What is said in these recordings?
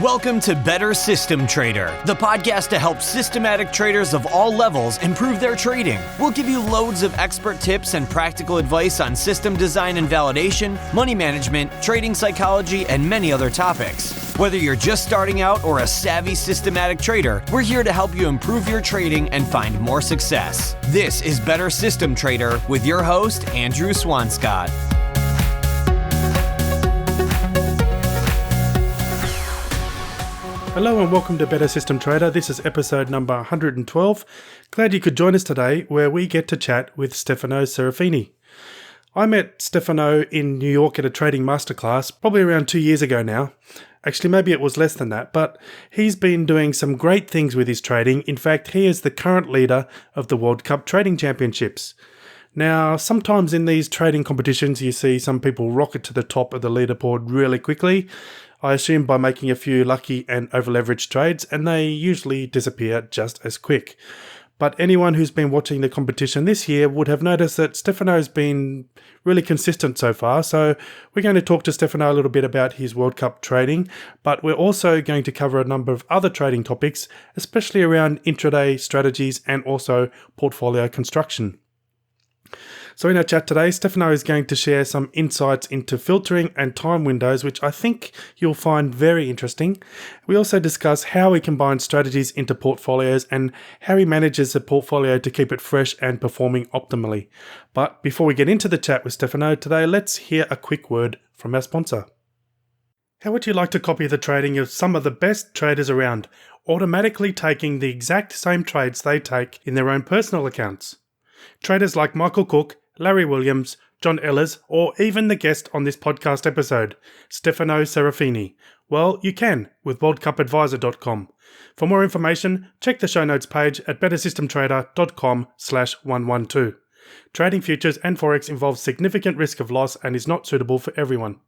Welcome to Better System Trader, the podcast to help systematic traders of all levels improve their trading. We'll give you loads of expert tips and practical advice on system design and validation, money management, trading psychology, and many other topics. Whether you're just starting out or a savvy systematic trader, we're here to help you improve your trading and find more success. This is Better System Trader with your host, Andrew Swanscott. Hello and welcome to Better System Trader. This is episode number 112. Glad you could join us today where we get to chat with Stefano Serafini. I met Stefano in New York at a trading masterclass probably around 2 years ago now. Actually, maybe it was less than that, but he's been doing some great things with his trading. In fact, he is the current leader of the World Cup Trading Championships. Now, sometimes in these trading competitions, you see some people rocket to the top of the leaderboard really quickly. I assume by making a few lucky and over-leveraged trades, and they usually disappear just as quick. But anyone who's been watching the competition this year would have noticed that Stefano's been really consistent so far. So we're going to talk to Stefano a little bit about his World Cup trading, but we're also going to cover a number of other trading topics, especially around intraday strategies and also portfolio construction. So in our chat today, Stefano is going to share some insights into filtering and time windows, which I think you'll find very interesting. We also discuss how he combines strategies into portfolios and how he manages a portfolio to keep it fresh and performing optimally. But before we get into the chat with Stefano today, let's hear a quick word from our sponsor. How would you like to copy the trading of some of the best traders around, automatically taking the exact same trades they take in their own personal accounts? Traders like Michael Cook, Larry Williams, John Ehlers, or even the guest on this podcast episode, Stefano Serafini. Well, you can with worldcupadvisor.com. For more information, check the show notes page at bettersystemtrader.com/112. Trading futures and Forex involves significant risk of loss and is not suitable for everyone.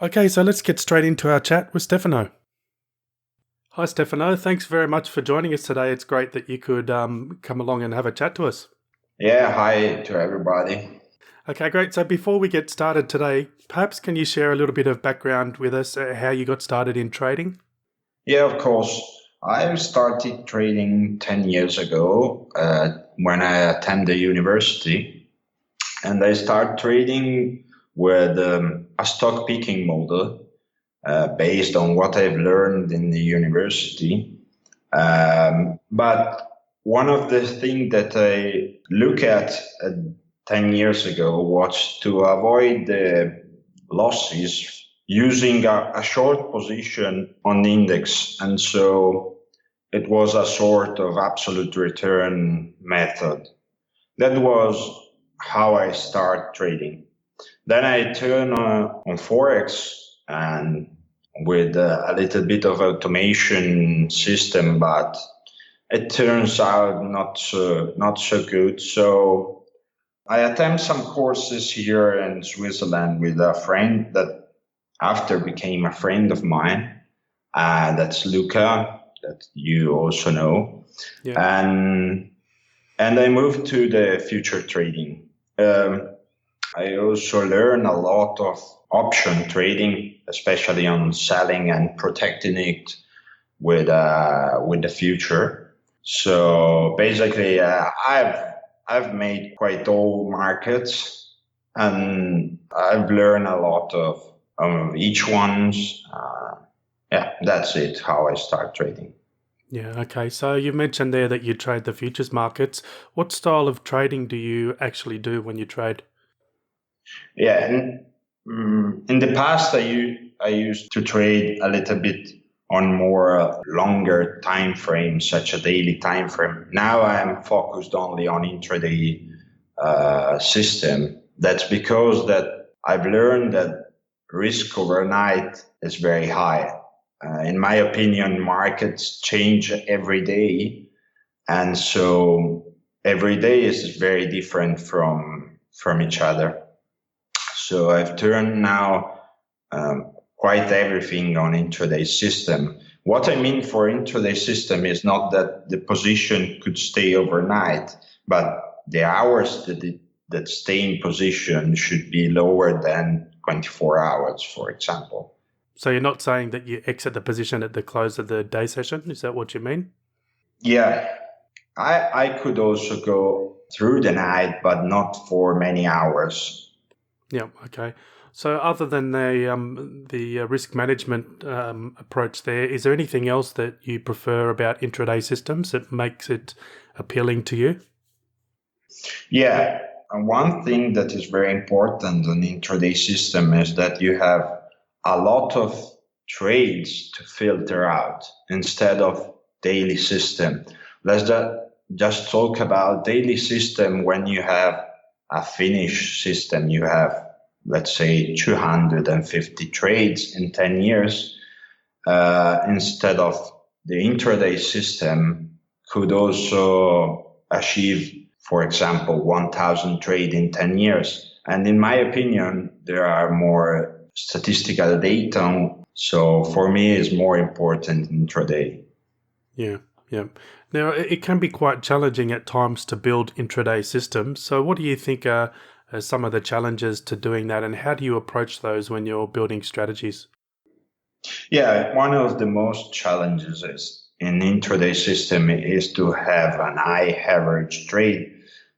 Okay, so let's get straight into our chat with Stefano. Hi Stefano, thanks very much for joining us today. It's great that you could come along and have a chat to us. Yeah, hi to everybody. Okay, great. So before we get started today, perhaps can you share a little bit of background with us, how you got started in trading? Yeah, of course. I started trading 10 years ago when I attended university. And I started trading with a stock picking model based on what I've learned in the university. But one of the things that I look at 10 years ago was to avoid the losses using a short position on the index. And so it was a sort of absolute return method. That was how I started trading. Then I turned on Forex and with a little bit of automation system, but it turns out not so good. So I attend some courses here in Switzerland with a friend that after became a friend of mine. That's Luca, that you also know. Yeah. And I moved to the future trading. I also learned a lot of option trading, especially on selling and protecting it with the future. So basically, I've made quite all markets, and I've learned a lot of each one's. That's it. How I start trading. Yeah. Okay. So you mentioned there that you trade the futures markets. What style of trading do you actually do when you trade? Yeah. In the past, I used to trade a little bit on more longer time frames, such a daily time frame. Now I'm focused only on intraday system. That's because that I've learned that risk overnight is very high. In my opinion, markets change every day, and so every day is very different from each other. So I've turned now quite everything on intraday system. What I mean for intraday system is not that the position could stay overnight, but the hours that stay in position should be lower than 24 hours, for example. So you're not saying that you exit the position at the close of the day session? Is that what you mean? Yeah, I could also go through the night, but not for many hours. Yeah. Okay. So other than the risk management approach there, is there anything else that you prefer about intraday systems that makes it appealing to you? Yeah, and one thing that is very important on intraday system is that you have a lot of trades to filter out instead of daily system. Let's just talk about daily system. When you have a finished system, you have, let's say, 250 trades in 10 years, instead of the intraday system could also achieve, for example, 1,000 trade in 10 years. And in my opinion, there are more statistical data. So for me, it's more important intraday. Yeah. Yeah. Now, it can be quite challenging at times to build intraday systems. So what do you think are some of the challenges to doing that, and how do you approach those when you're building strategies? Yeah, one of the most challenges is in intraday system is to have an high average trade,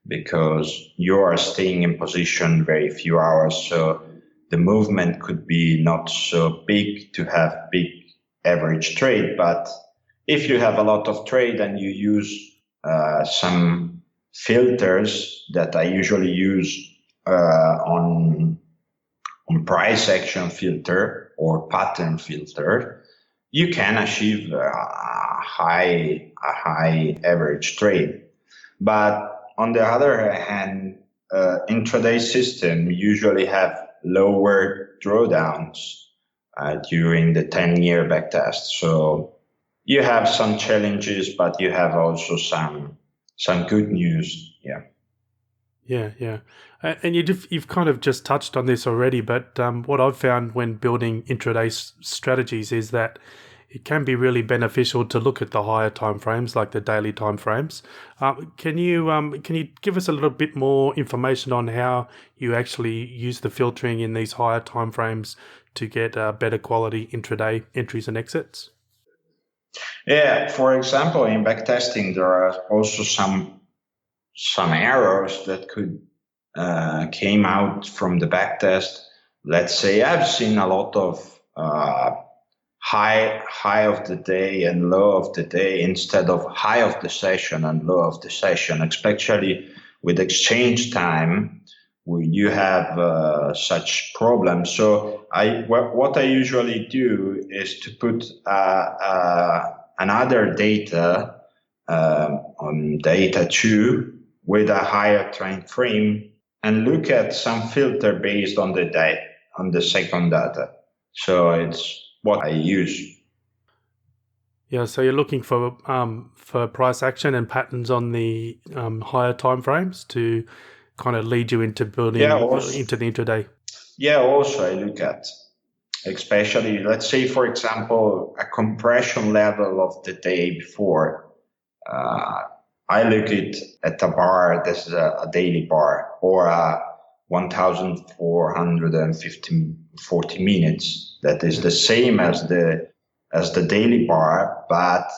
because you are staying in position very few hours. So the movement could be not so big to have big average trade. But if you have a lot of trade and you use some filters that I usually use on price action filter or pattern filter, you can achieve a high average trade. But on the other hand, intraday system usually have lower drawdowns during the 10-year backtest. So you have some challenges, but you have also some good news. Yeah. Yeah, yeah. And you've kind of just touched on this already, but what I've found when building intraday strategies is that it can be really beneficial to look at the higher timeframes, like the daily timeframes. Can you give us a little bit more information on how you actually use the filtering in these higher timeframes to get better quality intraday entries and exits? Yeah. For example, in backtesting, there are also some errors that could came out from the backtest. Let's say I've seen a lot of high of the day and low of the day instead of high of the session and low of the session, especially with exchange time. You have such problems. So what I usually do is to put another data on data 2 with a higher time frame and look at some filter based on the day, on the second data. So it's what I use. Yeah, so you're looking for price action and patterns on the higher timeframes to kind of lead you into building into the intraday. Yeah, also I look at, especially, let's say, for example, a compression level of the day before. I look at a bar that's a daily bar or a 1,440 minutes that is the same as the daily bar, but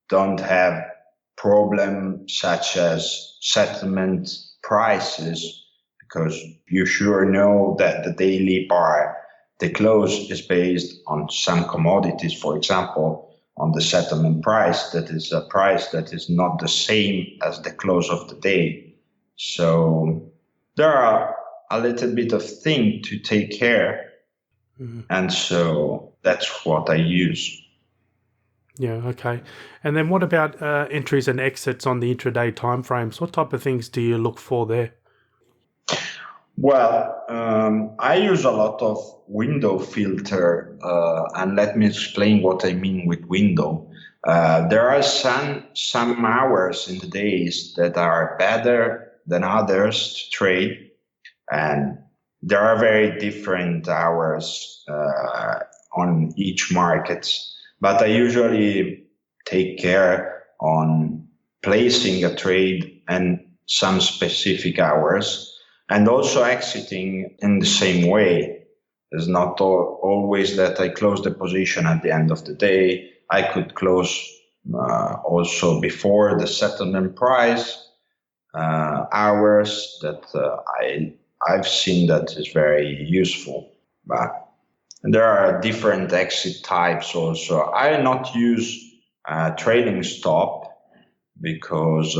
don't have problems such as settlement prices, because you sure know that the daily bar, the close is based on some commodities, for example, on the settlement price, that is a price that is not the same as the close of the day. So there are a little bit of thing to take care. Mm-hmm. And so that's what I use. Yeah, okay. And then what about entries and exits on the intraday timeframes? What type of things do you look for there? Well, I use a lot of window filter, and let me explain what I mean with window. There are some hours in the days that are better than others to trade, and there are very different hours on each market. But I usually take care on placing a trade and some specific hours, and also exiting in the same way. It's not always that I close the position at the end of the day. I could close also before the settlement price. Hours that I've seen that is very useful. But there are different exit types also. I not use trading stop because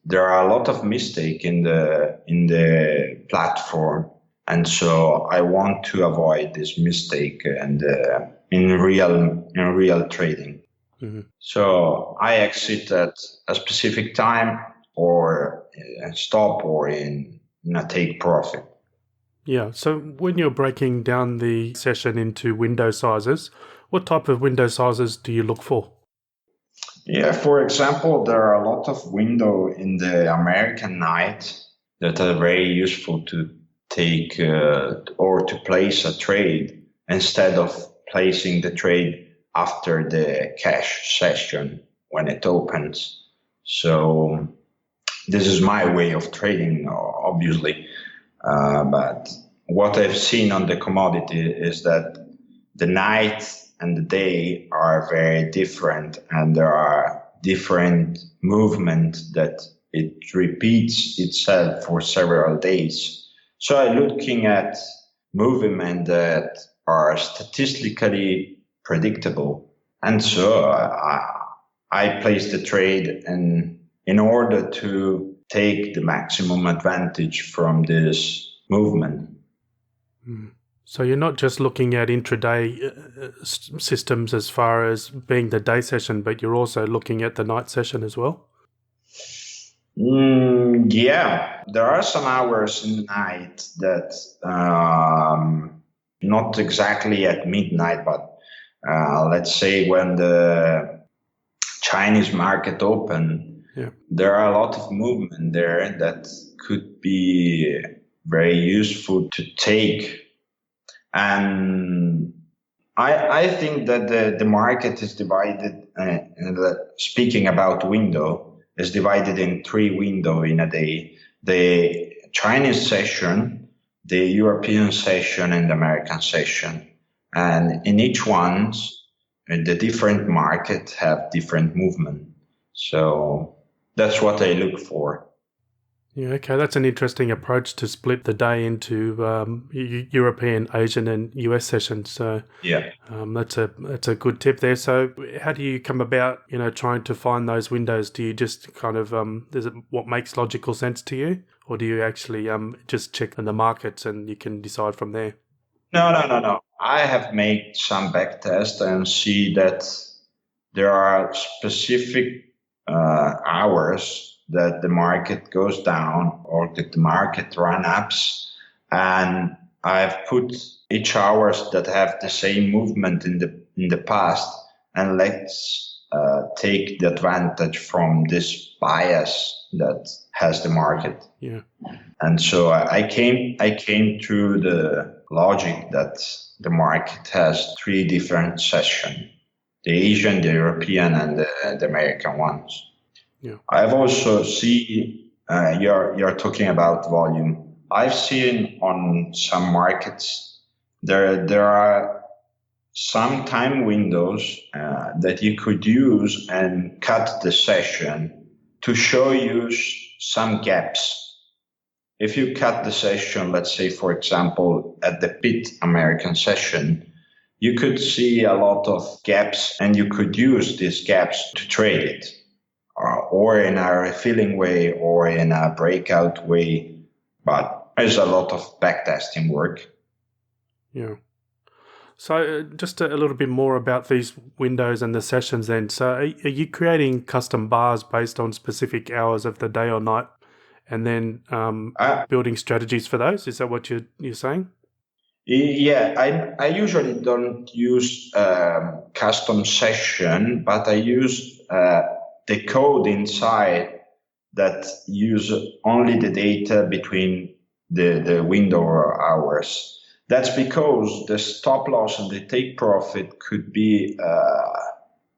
there are a lot of mistake in the platform, and so I want to avoid this mistake and in real trading. Mm-hmm. So I exit at a specific time or stop or in a take profit. Yeah. So when you're breaking down the session into window sizes, what type of window sizes do you look for? Yeah, for example, there are a lot of windows in the American night that are very useful to take or to place a trade instead of placing the trade after the cash session when it opens. So this is my way of trading, obviously. But what I've seen on the commodity is that the night and the day are very different, and there are different movements that it repeats itself for several days. So I'm looking at movements that are statistically predictable. And so I place the trade in order to take the maximum advantage from this movement. So you're not just looking at intraday systems as far as being the day session, but you're also looking at the night session as well? Yeah, there are some hours in the night that not exactly at midnight, but let's say when the Chinese market open, there are a lot of movement there that could be very useful to take. And I think that the market is divided, speaking about window, is divided in 3 windows in a day. The Chinese session, the European session, and the American session. And in each one, the different markets have different movement. So that's what I look for. Yeah, okay, that's an interesting approach to split the day into European, Asian, and US sessions. So yeah, that's a good tip there. So how do you come about, trying to find those windows? Do you just kind of is it what makes logical sense to you, or do you actually just check in the markets and you can decide from there? No. I have made some back tests and see that there are specific hours that the market goes down or that the market run ups, and I've put each hours that have the same movement in the past, and let's take the advantage from this bias that has the market. Yeah. And so I came to the logic that the market has 3 different sessions: the Asian, the European, and the American ones. Yeah. I've also seen, you're talking about volume. I've seen on some markets, there are some time windows that you could use and cut the session to show you some gaps. If you cut the session, let's say, for example, at the pit American session, you could see a lot of gaps, and you could use these gaps to trade it. Or in a refilling way or in a breakout way, but there's a lot of backtesting work. Yeah. So just a little bit more about these windows and the sessions then. So are you creating custom bars based on specific hours of the day or night, and then building strategies for those? Is that what you're saying? Yeah, I usually don't use custom session, but I use the code inside that use only the data between the window hours. That's because the stop loss and the take profit could be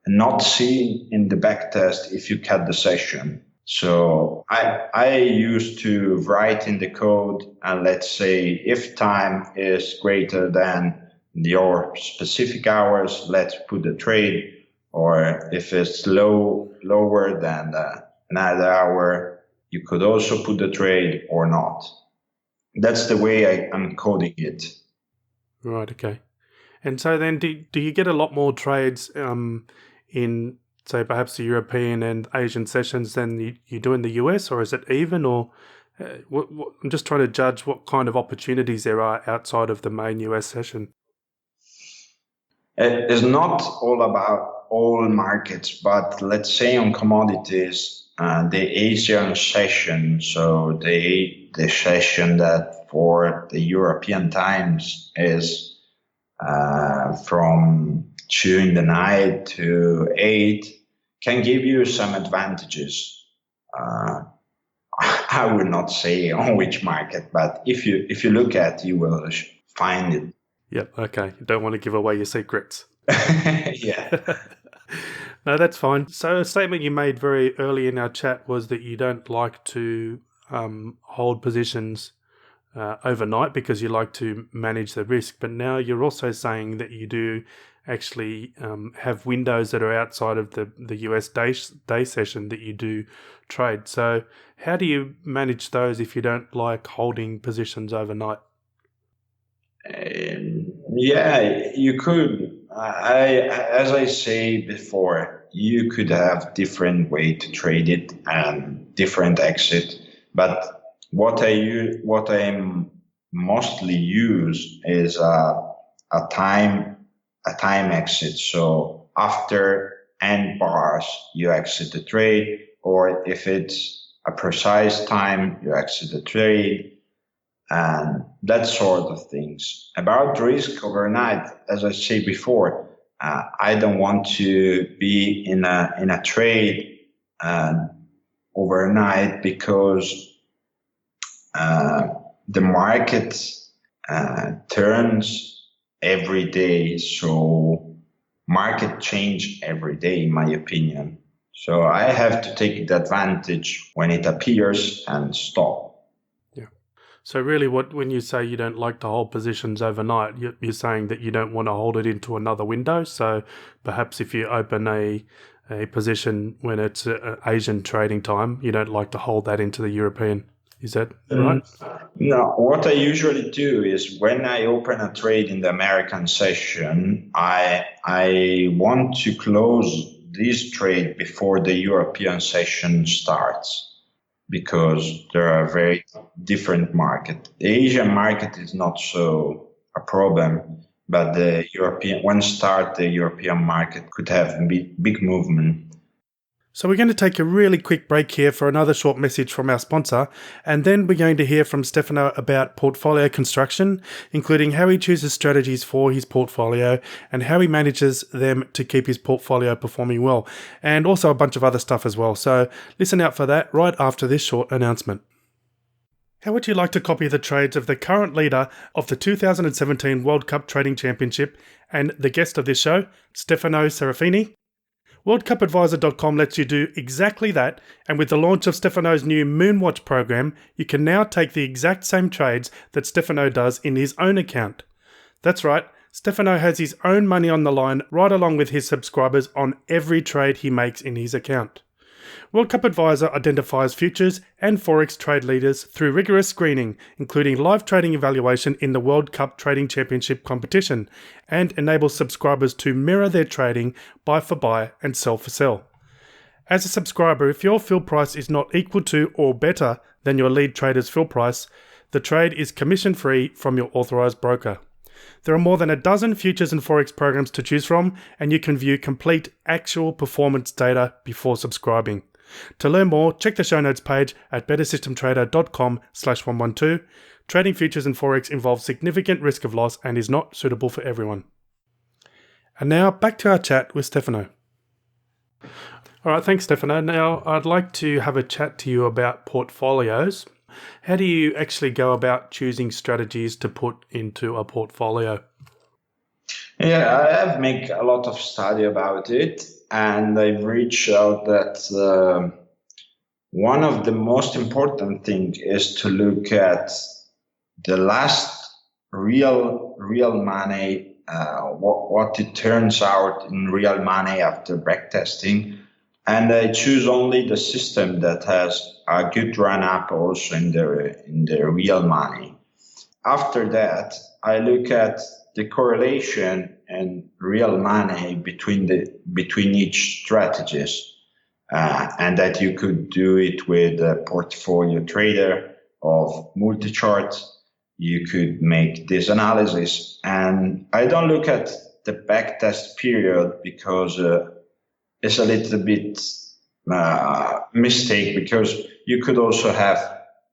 not seen in the backtest if you cut the session. So I used to write in the code, and let's say if time is greater than your specific hours, let's put the trade, or if it's lower than another hour, you could also put the trade or not. That's the way I'm coding it. Right, okay. And so then do you get a lot more trades in, say, perhaps the European and Asian sessions than you do in the US, or is it even? Or I'm just trying to judge what kind of opportunities there are outside of the main US session. It's not all about all markets, but let's say on commodities, the Asian session, so the session that for the European times is from 2 in the night to 8, can give you some advantages. I would not say on which market, but if you look at, you will find it. Yep, okay. You don't want to give away your secrets. Yeah. No, that's fine. So a statement you made very early in our chat was that you don't like to hold positions overnight because you like to manage the risk. But now you're also saying that you do actually have windows that are outside of the US day session that you do trade. So how do you manage those if you don't like holding positions overnight? Yeah, you could. As I say before, you could have different way to trade it and different exit. But what I mostly use is a time exit. So after n bars, you exit the trade, or if it's a precise time, you exit the trade. And that sort of things. About risk overnight, as I said before, I don't want to be in a trade overnight because the market turns every day, so market change every day, in my opinion. So I have to take the advantage when it appears and stop. So really when you say you don't like to hold positions overnight, you're saying that you don't want to hold it into another window. So perhaps if you open a position when it's Asian trading time, you don't like to hold that into the European. Is that right? No, what I usually do is when I open a trade in the American session, I want to close this trade before the European session starts, because there are very different markets. The Asian market is not so a problem, but the European market could have big movement. So we're going to take a really quick break here for another short message from our sponsor, and then we're going to hear from Stefano about portfolio construction, including how he chooses strategies for his portfolio and how he manages them to keep his portfolio performing well, and also a bunch of other stuff as well. So listen out for that right after this short announcement. How would you like to copy the trades of the current leader of the 2017 World Cup Trading Championship and the guest of this show, Stefano Serafini? WorldCupAdvisor.com lets you do exactly that, and with the launch of Stefano's new Moonwatch program, you can now take the exact same trades that Stefano does in his own account. That's right, Stefano has his own money on the line right along with his subscribers on every trade he makes in his account. World Cup Advisor identifies futures and Forex trade leaders through rigorous screening, including live trading evaluation in the World Cup Trading Championship competition, and enables subscribers to mirror their trading buy for buy and sell for sell. As a subscriber, if your fill price is not equal to or better than your lead trader's fill price, the trade is commission-free from your authorized broker. There are more than a dozen futures and Forex programs to choose from, and you can view complete actual performance data before subscribing. To learn more, check the show notes page at bettersystemtrader.com/112. Trading futures and Forex involves significant risk of loss and is not suitable for everyone. And now back to our chat with Stefano. All right, thanks, Stefano. Now I'd like to have a chat to you about portfolios. How do you actually go about choosing strategies to put into a portfolio? Yeah, I have made a lot of study about it, and I've reached out that one of the most important things is to look at the last real money, what it turns out in real money after backtesting. And I choose only the system that has a good run up also in the real money. After that, I look at the correlation and real money between each strategies. And that you could do it with a portfolio trader of multi-chart. You could make this analysis. And I don't look at the backtest period because it's a little bit mistake, because you could also have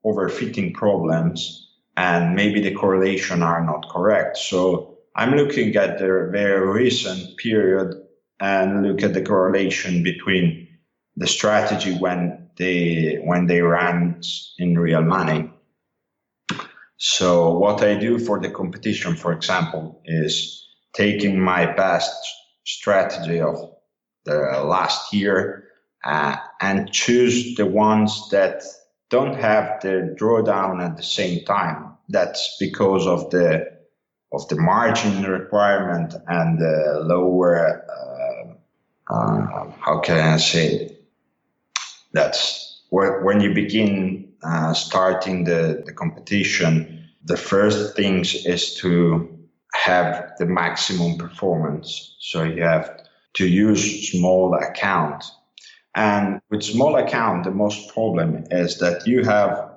overfitting problems and maybe the correlation are not correct. So I'm looking at the very recent period and look at the correlation between the strategy when they ran in real money. So what I do for the competition, for example, is taking my past strategy of the last year and choose the ones that don't have the drawdown at the same time. That's because of the margin requirement and the lower, how can I say it? That's when you begin starting the competition, the first thing is to have the maximum performance. So you have to use small account. And with small account, the most problem is that you have,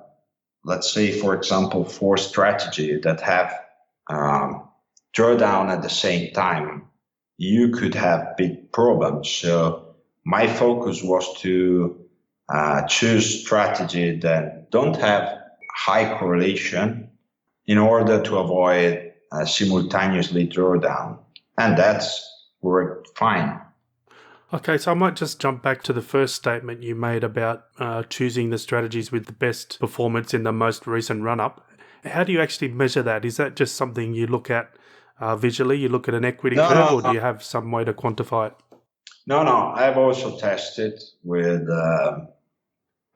let's say, for example, 4 strategies that have drawdown at the same time. You could have big problems. So my focus was to choose strategy that don't have high correlation in order to avoid simultaneously drawdown. And that's worked fine. Okay, so I might just jump back to the first statement you made about choosing the strategies with the best performance in the most recent run-up. How do you actually measure that? Is that just something you look at visually? You look at an equity curve, or do you have some way to quantify it? No. I've also tested with,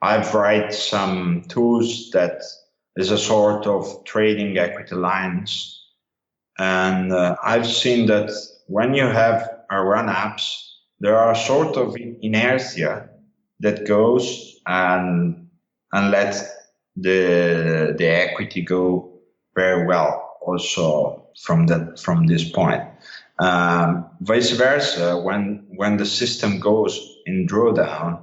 I've write some tools that is a sort of trading equity lines. And I've seen that when you have a run-ups, there are sort of inertia that goes and lets the equity go very well also from this point. Vice versa, when the system goes in drawdown,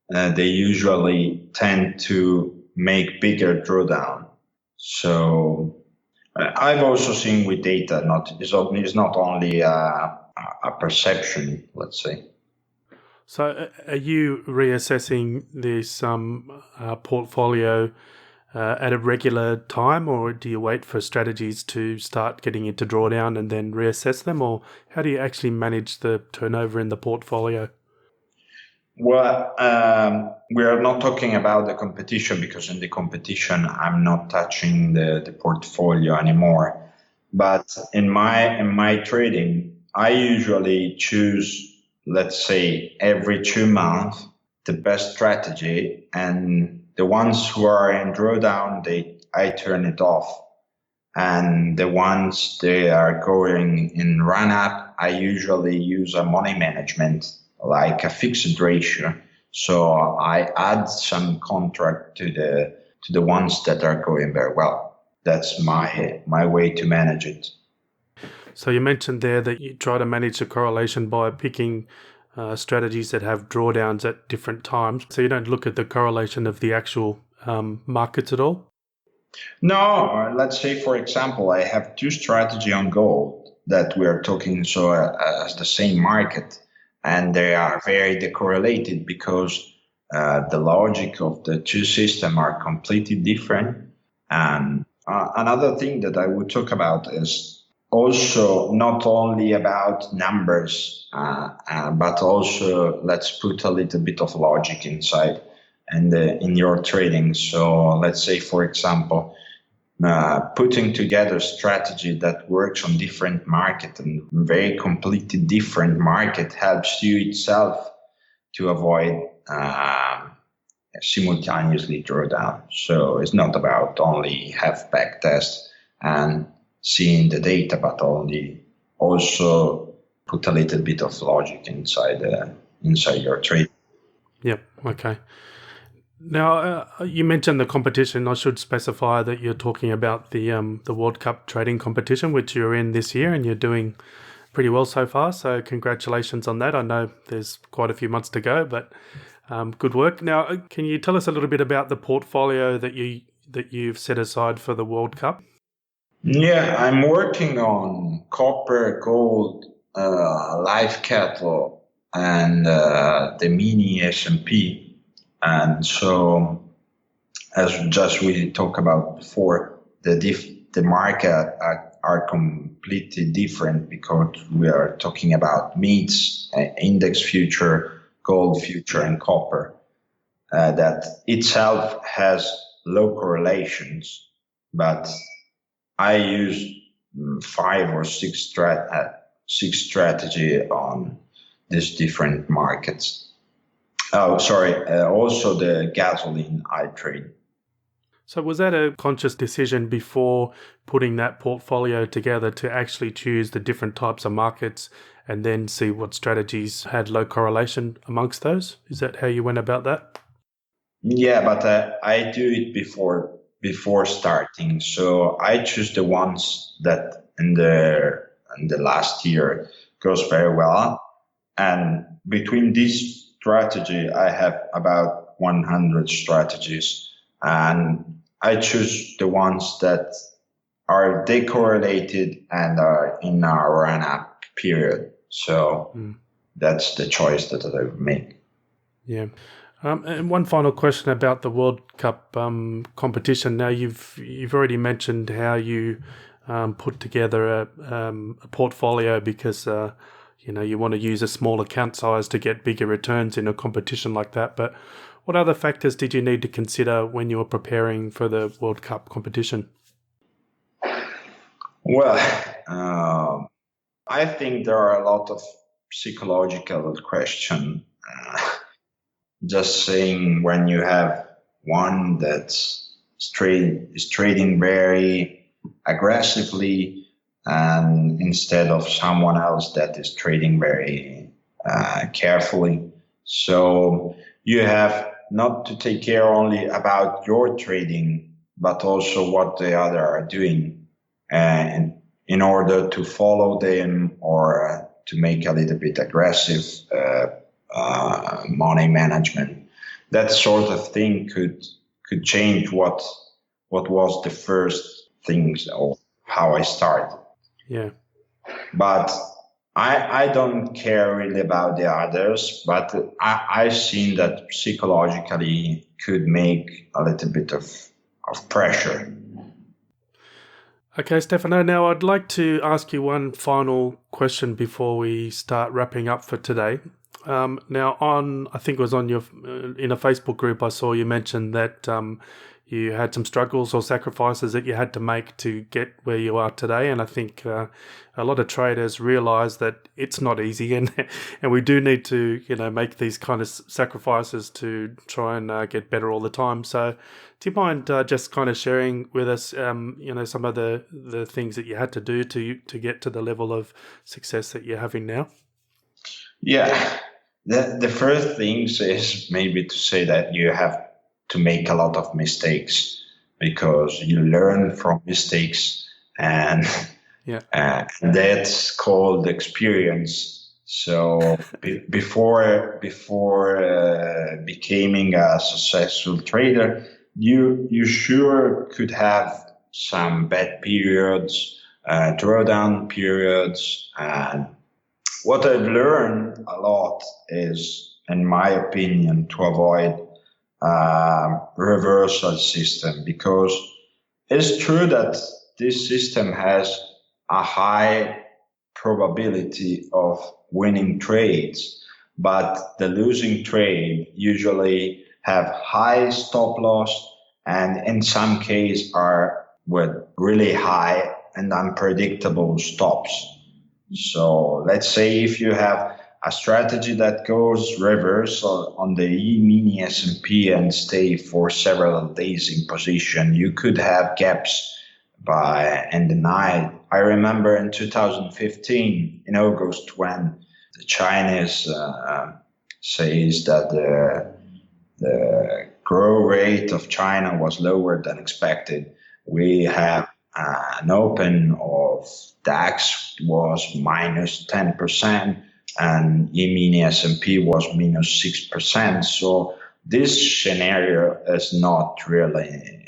they usually tend to make bigger drawdown. So I've also seen with data, it's not only a perception, let's say. So are you reassessing this portfolio at a regular time, or do you wait for strategies to start getting into drawdown and then reassess them, or how do you actually manage the turnover in the portfolio? Well, we are not talking about the competition, because in the competition I'm not touching the portfolio anymore. But in my trading, I usually choose, let's say, every 2 months the best strategy, and the ones who are in drawdown, I turn it off. And the ones they are going in run up, I usually use a money management, like a fixed ratio. So I add some contract to the ones that are going very well. That's my way to manage it. So you mentioned there that you try to manage the correlation by picking strategies that have drawdowns at different times. So you don't look at the correlation of the actual markets at all? No, let's say, for example, I have 2 strategies on gold that we are talking as the same market, and they are very decorrelated because the logic of the 2 systems are completely different. And another thing that I would talk about is also not only about numbers, but also let's put a little bit of logic inside and in your trading. So let's say, for example, putting together strategy that works on different market and very completely different market helps you itself to avoid simultaneously draw down. So it's not about only have back test and seeing the data, but only also put a little bit of logic inside your trade. Yep. Okay. Now, you mentioned the competition. I should specify that you're talking about the World Cup trading competition, which you're in this year, and you're doing pretty well so far. So congratulations on that. I know there's quite a few months to go, but good work. Now, can you tell us a little bit about the portfolio that you've set aside for the World Cup? Yeah, I'm working on copper, gold, live cattle, and the mini S&P. And so, as just we talked about before, the market are completely different because we are talking about meats, index future, gold future, and copper. That itself has low correlations, but I use 5 or 6 strategy on these different markets. Oh, sorry. Also the gasoline I trade. So was that a conscious decision before putting that portfolio together to actually choose the different types of markets and then see what strategies had low correlation amongst those? Is that how you went about that? Yeah, but I do it before starting. So I choose the ones that in the last year goes very well. And between these strategy, I have about 100 strategies, and I choose the ones that are decorrelated and are in our run-up period. So that's the choice that I make. Yeah. And one final question about the World Cup competition. Now, you've already mentioned how you put together a portfolio because you want to use a small account size to get bigger returns in a competition like that. But what other factors did you need to consider when you were preparing for the World Cup competition? Well, I think there are a lot of psychological questions. Just saying, when you have one that's is trading very aggressively, and instead of someone else that is trading very carefully. So you have not to take care only about your trading, but also what the other are doing, and in order to follow them or to make a little bit aggressive money management. That sort of thing could change what was the first things or how I started. Yeah. But I don't care really about the others, but I've seen that psychologically could make a little bit of pressure. Okay, Stefano, now I'd like to ask you one final question before we start wrapping up for today. Now, I think it was on your in a Facebook group, I saw you mention that you had some struggles or sacrifices that you had to make to get where you are today, and I think a lot of traders realise that it's not easy, and we do need to make these kind of sacrifices to try and get better all the time. So, do you mind just kind of sharing with us, some of the things that you had to do to get to the level of success that you're having now? Yeah. The first thing is maybe to say that you have to make a lot of mistakes because you learn from mistakes, and that's called experience. So before becoming a successful trader, you sure could have some bad periods, drawdown periods, and what I've learned a lot is, in my opinion, to avoid reversal system, because it's true that this system has a high probability of winning trades, but the losing trade usually have high stop loss, and in some cases are with really high and unpredictable stops. So let's say if you have a strategy that goes reverse on the E-mini S&P and stay for several days in position. You could have gaps by in the night. I remember in 2015, in August, when the Chinese says that the growth rate of China was lower than expected. We have an open of DAX was minus 10%, and E-mini S&P was minus 6%. So this scenario is not really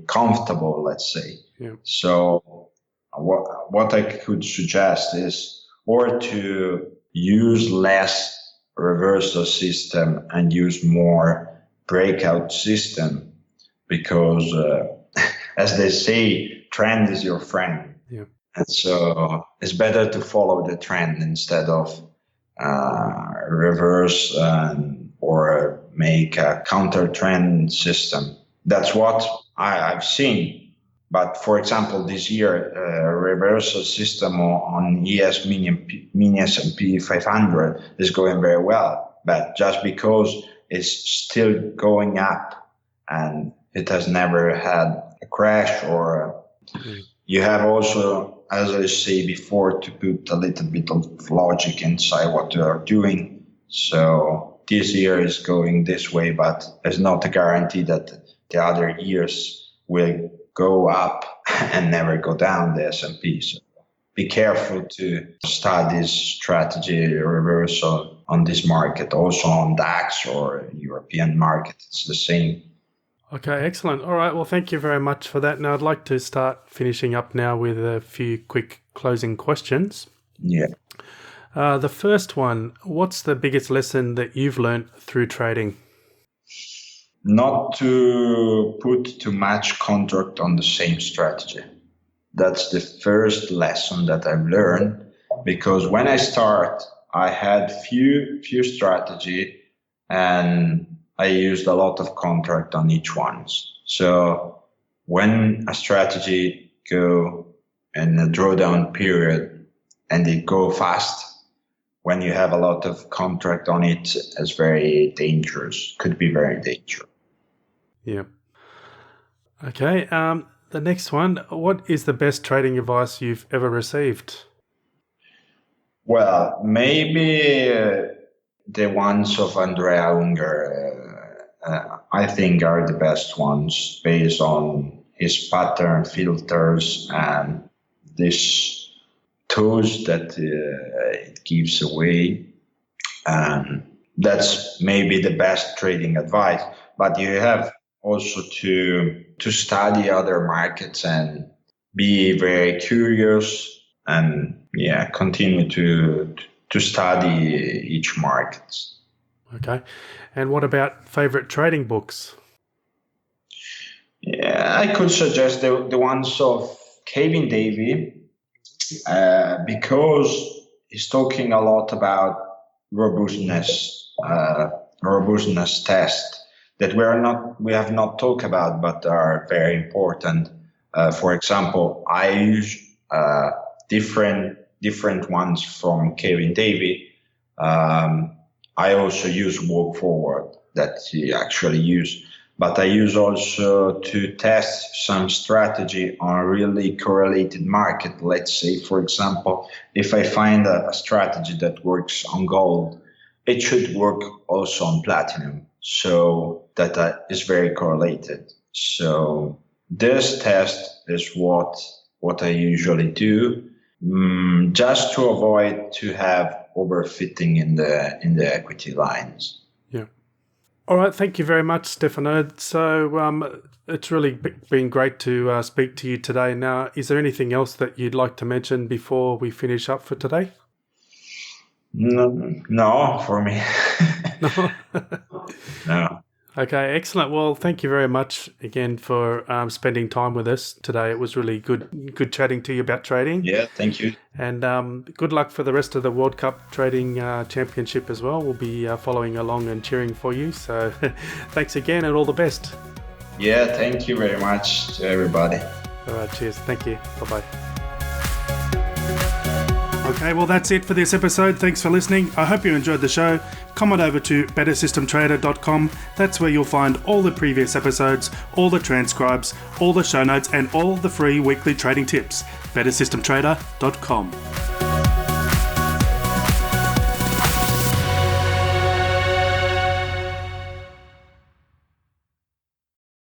comfortable, let's say. Yeah. So what I could suggest is or to use less reversal system and use more breakout system, because as they say, trend is your friend. Yeah. And so it's better to follow the trend instead of reverse or make a counter trend system. That's what I've seen. But for example, this year, reversal system on ES mini S&P 500 is going very well. But just because it's still going up and it has never had a crash or you have also, as I say before, to put a little bit of logic inside what you are doing. So this year is going this way, but it's not a guarantee that the other years will go up and never go down, the S&P. So be careful to study this strategy reversal on this market, also on DAX or European market. It's the same. Okay, excellent. All right, well, thank you very much for that. Now, I'd like to start finishing up now with a few quick closing questions. Yeah. The first one, what's the biggest lesson that you've learned through trading? Not to put too much contract on the same strategy. That's the first lesson that I've learned, because when I start, I had few strategy and I used a lot of contract on each one. So when a strategy go in a drawdown period and it go fast, when you have a lot of contract on it, it's very dangerous, could be very dangerous. Yeah. Okay. The next one, what is the best trading advice you've ever received? Well, maybe the ones of Andrea Unger, I think are the best ones based on his pattern filters and these tools that it gives away. And that's maybe the best trading advice. But you have also to study other markets and be very curious and continue to study each market. Okay. And what about favorite trading books? Yeah, I could suggest the ones of Kevin Davey, because he's talking a lot about robustness test that we have not talked about, but are very important. For example, I use different ones from Kevin Davey. I also use walk forward that he actually used, but I use also to test some strategy on a really correlated market. Let's say, for example, if I find a strategy that works on gold, it should work also on platinum. So that is very correlated. So this test is what I usually do, just to avoid to have overfitting in the equity lines. Yeah. All right. Thank you very much, Stefano. So it's really been great to speak to you today. Now, is there anything else that you'd like to mention before we finish up for today? No, for me. No. Okay, excellent. Well, thank you very much again for spending time with us today. It was really good chatting to you about trading. Yeah, thank you. And good luck for the rest of the World Cup Trading Championship as well. We'll be following along and cheering for you. So thanks again and all the best. Yeah, thank you very much to everybody. All right, cheers. Thank you. Bye-bye. Okay, well, that's it for this episode. Thanks for listening. I hope you enjoyed the show. Come on over to bettersystemtrader.com. That's where you'll find all the previous episodes, all the transcribes, all the show notes, and all the free weekly trading tips. bettersystemtrader.com.